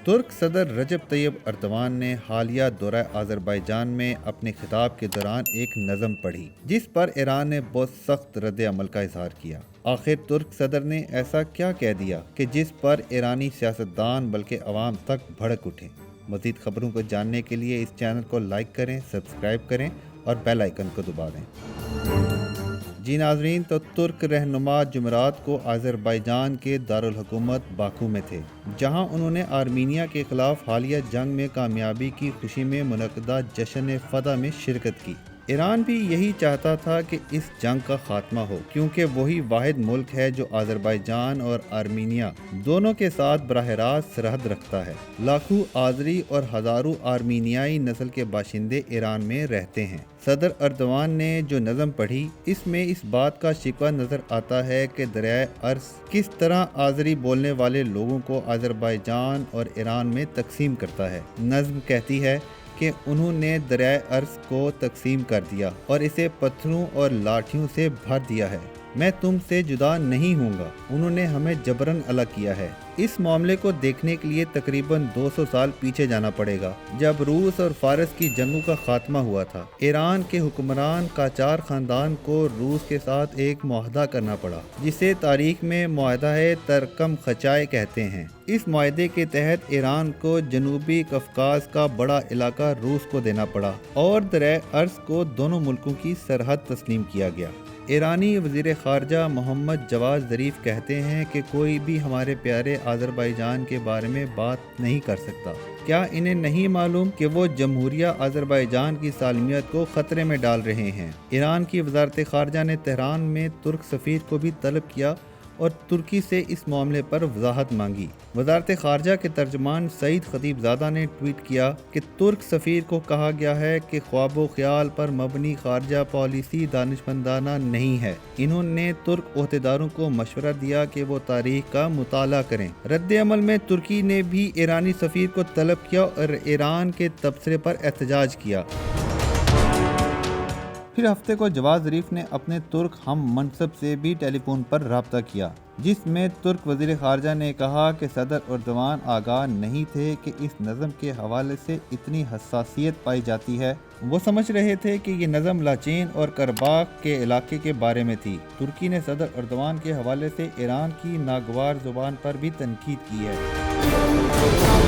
ترک صدر رجب طیب اردوان نے حالیہ دورہ آذربائیجان میں اپنے خطاب کے دوران ایک نظم پڑھی جس پر ایران نے بہت سخت رد عمل کا اظہار کیا۔ آخر ترک صدر نے ایسا کیا کہہ دیا کہ جس پر ایرانی سیاستدان بلکہ عوام تک بھڑک اٹھے؟ مزید خبروں کو جاننے کے لیے اس چینل کو لائک کریں، سبسکرائب کریں اور بیل آئیکن کو دبا دیں۔ جی ناظرین، تو ترک رہنما جمعرات کو آذربائیجان کے دارالحکومت باکو میں تھے، جہاں انہوں نے آرمینیا کے خلاف حالیہ جنگ میں کامیابی کی خوشی میں منعقدہ جشن فتح میں شرکت کی۔ ایران بھی یہی چاہتا تھا کہ اس جنگ کا خاتمہ ہو، کیونکہ وہی واحد ملک ہے جو آذربائیجان اور آرمینیا دونوں کے ساتھ براہ راست سرحد رکھتا ہے۔ لاکھوں آذری اور ہزاروں آرمینیائی نسل کے باشندے ایران میں رہتے ہیں۔ صدر اردوان نے جو نظم پڑھی، اس میں اس بات کا شکوہ نظر آتا ہے کہ دریائے ارس کس طرح آذری بولنے والے لوگوں کو آذربائیجان اور ایران میں تقسیم کرتا ہے۔ نظم کہتی ہے کہ انہوں نے دریائے ارس کو تقسیم کر دیا اور اسے پتھروں اور لاٹھیوں سے بھر دیا ہے۔ میں تم سے جدا نہیں ہوں گا، انہوں نے ہمیں جبراً الگ کیا ہے۔ اس معاملے کو دیکھنے کے لیے تقریباً 200 سال پیچھے جانا پڑے گا، جب روس اور فارس کی جنگوں کا خاتمہ ہوا تھا۔ ایران کے حکمران قاجار خاندان کو روس کے ساتھ ایک معاہدہ کرنا پڑا، جسے تاریخ میں معاہدہ ترکم خچائے کہتے ہیں۔ اس معاہدے کے تحت ایران کو جنوبی قفقاز کا بڑا علاقہ روس کو دینا پڑا اور دریائے ارس کو دونوں ملکوں کی سرحد تسلیم کیا گیا۔ ایرانی وزیر خارجہ محمد جواد ظریف کہتے ہیں کہ کوئی بھی ہمارے پیارے آذربائیجان کے بارے میں بات نہیں کر سکتا۔ کیا انہیں نہیں معلوم کہ وہ جمہوریہ آذربائیجان کی سالمیت کو خطرے میں ڈال رہے ہیں؟ ایران کی وزارت خارجہ نے تہران میں ترک سفیر کو بھی طلب کیا اور ترکی سے اس معاملے پر وضاحت مانگی۔ وزارت خارجہ کے ترجمان سعید خطیب زادہ نے ٹویٹ کیا کہ ترک سفیر کو کہا گیا ہے کہ خواب و خیال پر مبنی خارجہ پالیسی دانشمندانہ نہیں ہے۔ انہوں نے ترک عہدیداروں کو مشورہ دیا کہ وہ تاریخ کا مطالعہ کریں۔ رد عمل میں ترکی نے بھی ایرانی سفیر کو طلب کیا اور ایران کے تبصرے پر احتجاج کیا۔ پھر ہفتے کو جواد ظریف نے اپنے ترک ہم منصب سے بھی ٹیلی فون پر رابطہ کیا، جس میں ترک وزیر خارجہ نے کہا کہ صدر اردوان آگاہ نہیں تھے کہ اس نظم کے حوالے سے اتنی حساسیت پائی جاتی ہے۔ وہ سمجھ رہے تھے کہ یہ نظم لاچین اور کرباخ کے علاقے کے بارے میں تھی۔ ترکی نے صدر اردوان کے حوالے سے ایران کی ناگوار زبان پر بھی تنقید کی ہے۔